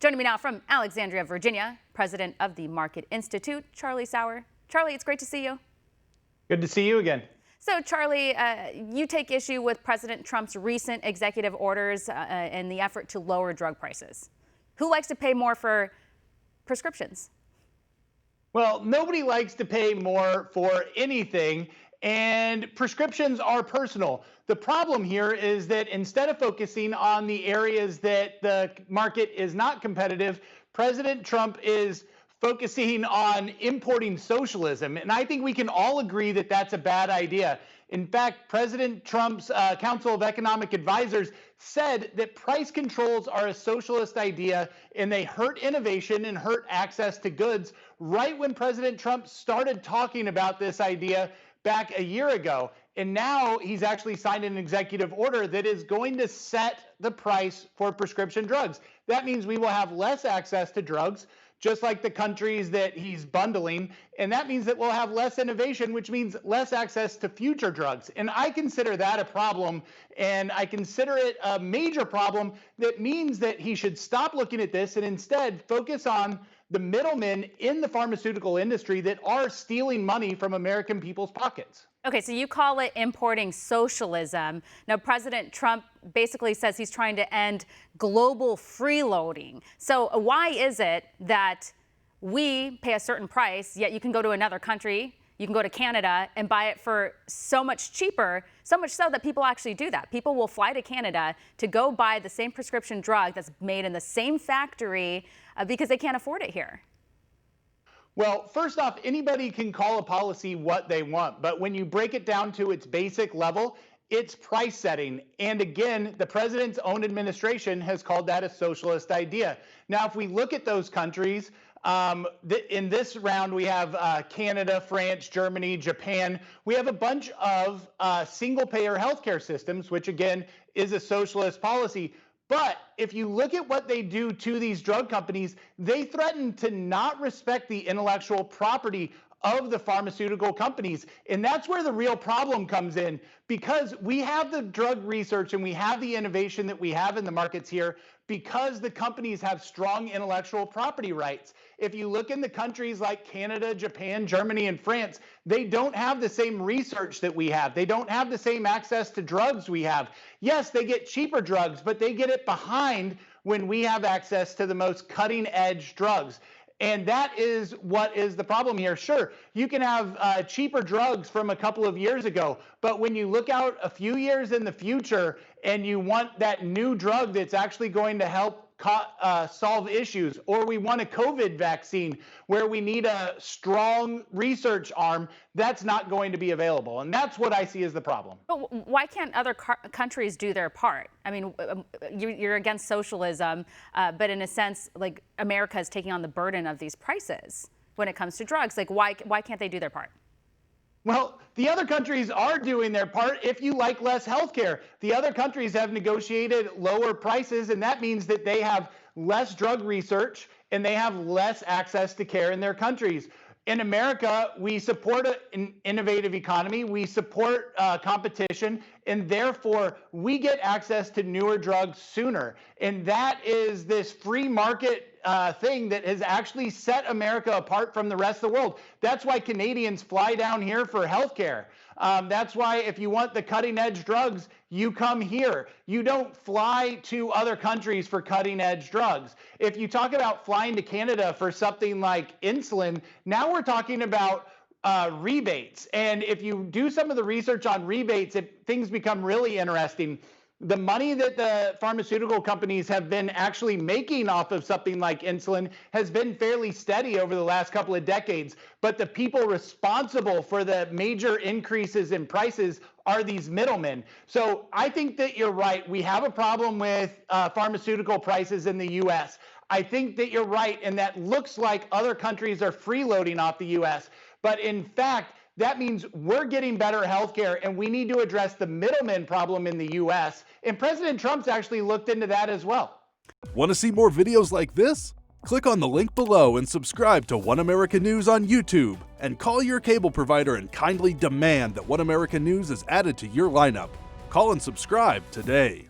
Joining me now from Alexandria, Virginia, president of the Market Institute, Charlie Sauer. Charlie, it's great to see you. Good to see you again. So, Charlie, you take issue with President Trump's recent executive orders and the effort to lower drug prices. Who likes to pay more for prescriptions? Well, nobody likes to pay more for anything, and prescriptions are personal. The problem here is that instead of focusing on the areas that the market is not competitive, President Trump is focusing on importing socialism. And I think we can all agree that that's a bad idea. In fact, President Trump's Council of Economic Advisors said that price controls are a socialist idea and they hurt innovation and hurt access to goods right when President Trump started talking about this idea back a year ago. And now he's actually signed an executive order that is going to set the price for prescription drugs. That means we will have less access to drugs, just like the countries that he's bundling. And that means that we'll have less innovation, which means less access to future drugs. And I consider that a problem, and I consider it a major problem that means that he should stop looking at this and instead focus on the middlemen in the pharmaceutical industry that are stealing money from American people's pockets. Okay, so you call it importing socialism. Now, President Trump basically says he's trying to end global freeloading. So why is it that we pay a certain price, yet you can go to another country, you can go to Canada and buy it for so much cheaper, so much so that people actually do that. People will fly to Canada to go buy the same prescription drug that's made in the same factory because they can't afford it here. Well, first off, anybody can call a policy what they want, but when you break it down to its basic level, it's price setting. And again, the president's own administration has called that a socialist idea. Now, if we look at those countries, in this round, we have Canada, France, Germany, Japan. We have a bunch of single-payer healthcare systems, which again is a socialist policy. But if you look at what they do to these drug companies, they threaten to not respect the intellectual property of the pharmaceutical companies. And that's where the real problem comes in, because we have the drug research and we have the innovation that we have in the markets here because the companies have strong intellectual property rights. If you look in the countries like Canada, Japan, Germany, and France, they don't have the same research that we have. They don't have the same access to drugs we have. Yes, they get cheaper drugs, but they get it behind when we have access to the most cutting edge drugs. And that is what is the problem here. Sure, you can have cheaper drugs from a couple of years ago, but when you look out a few years in the future and you want that new drug that's actually going to help solve issues, or we want a COVID vaccine where we need a strong research arm, that's not going to be available. And that's what I see as the problem. But why can't other countries do their part? I mean, you're against socialism, but in a sense, like, America is taking on the burden of these prices when it comes to drugs. Like, why can't they do their part? Well, the other countries are doing their part if you like less healthcare. The other countries have negotiated lower prices, and that means that they have less drug research and they have less access to care in their countries. In America, we support an innovative economy, we support competition, and therefore we get access to newer drugs sooner. And that is this free market thing that has actually set America apart from the rest of the world. That's why Canadians fly down here for healthcare. That's why if you want the cutting edge drugs, you come here. You don't fly to other countries for cutting edge drugs. If you talk about flying to Canada for something like insulin, now we're talking about rebates. And if you do some of the research on rebates, things become really interesting. The money that the pharmaceutical companies have been actually making off of something like insulin has been fairly steady over the last couple of decades, but the people responsible for the major increases in prices are these middlemen. So I think that you're right. We have a problem with pharmaceutical prices in the U.S. I think that you're right, and that looks like other countries are freeloading off the U.S. But in fact, that means we're getting better healthcare, and we need to address the middleman problem in the U.S. And President Trump's actually looked into that as well. Want to see more videos like this? Click on the link below and subscribe to One America News on YouTube. And call your cable provider and kindly demand that One America News is added to your lineup. Call and subscribe today.